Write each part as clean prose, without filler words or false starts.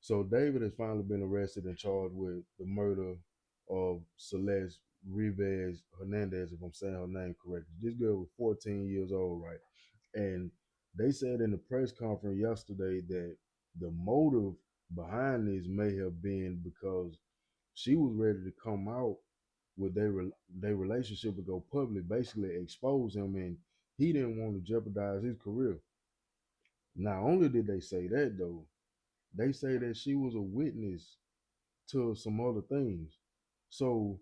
So David has finally been arrested and charged with the murder of Celeste Rivas Hernandez, if I'm saying her name correctly. This girl was 14 years old, right? And they said in the press conference yesterday that the motive behind this may have been because she was ready to come out with their relationship and go public, basically expose him, and he didn't want to jeopardize his career. Not only did they say that though, they say that she was a witness to some other things. So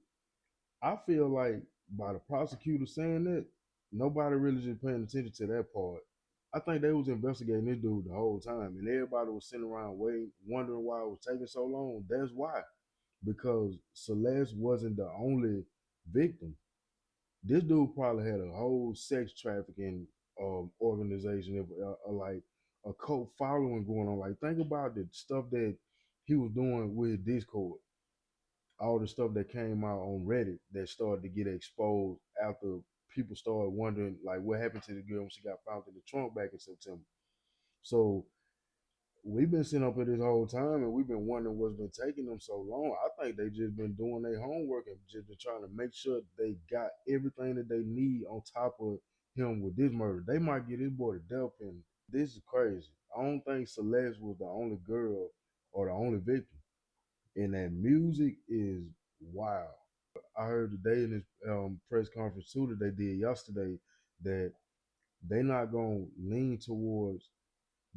I feel like by the prosecutor saying that, nobody really just paying attention to that part. I think they was investigating this dude the whole time, and everybody was sitting around waiting, wondering why it was taking so long. That's why, because Celeste wasn't the only victim. This dude probably had a whole sex trafficking organization, like a cult following going on. Like, think about the stuff that he was doing with Discord, all the stuff that came out on Reddit that started to get exposed after people started wondering like what happened to the girl when she got found in the trunk back in September. So we've been sitting up here this whole time and we've been wondering what's been taking them so long. I think they just been doing their homework and just been trying to make sure they got everything that they need on top of him with this murder. They might get this boy to death penalty. This is crazy. I don't think Celeste was the only girl or the only victim. And that music is wild. I heard today in this press conference too that they did yesterday that they not gonna lean towards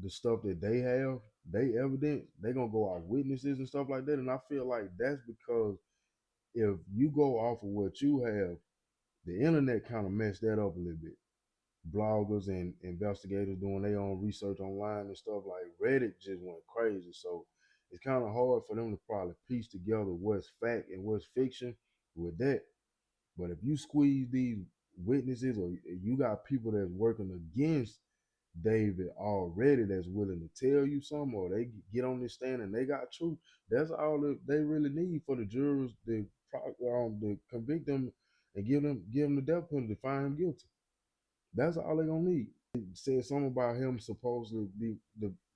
the stuff that they have, they evidence, they gonna go off witnesses and stuff like that. And I feel like that's because if you go off of what you have, the internet kind of messed that up a little bit. Bloggers and investigators doing their own research online and stuff like Reddit just went crazy. So it's kind of hard for them to probably piece together what's fact and what's fiction with that. But if you squeeze these witnesses or you got people that's working against David already that's willing to tell you something, or they get on this stand and they got truth, that's all that they really need for the jurors to convict them and give them the death penalty, find him guilty. That's all they gonna need. Said something about him supposedly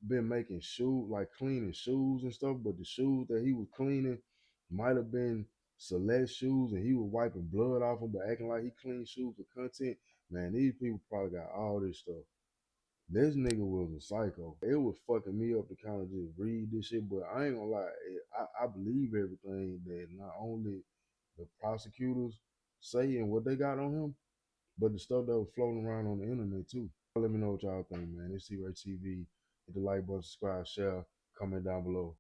been making shoes, like cleaning shoes and stuff, but the shoes that he was cleaning might have been Celeste shoes, and he was wiping blood off them, but acting like he cleaned shoes for content. Man, these people probably got all this stuff. This nigga was a psycho. It was fucking me up to kind of just read this shit, but I ain't gonna lie, I believe everything that not only the prosecutors say and what they got on him, but the stuff that was floating around on the internet too. Let me know what y'all think, man. It's T-RaeTv. Hit the like button, subscribe, share, comment down below.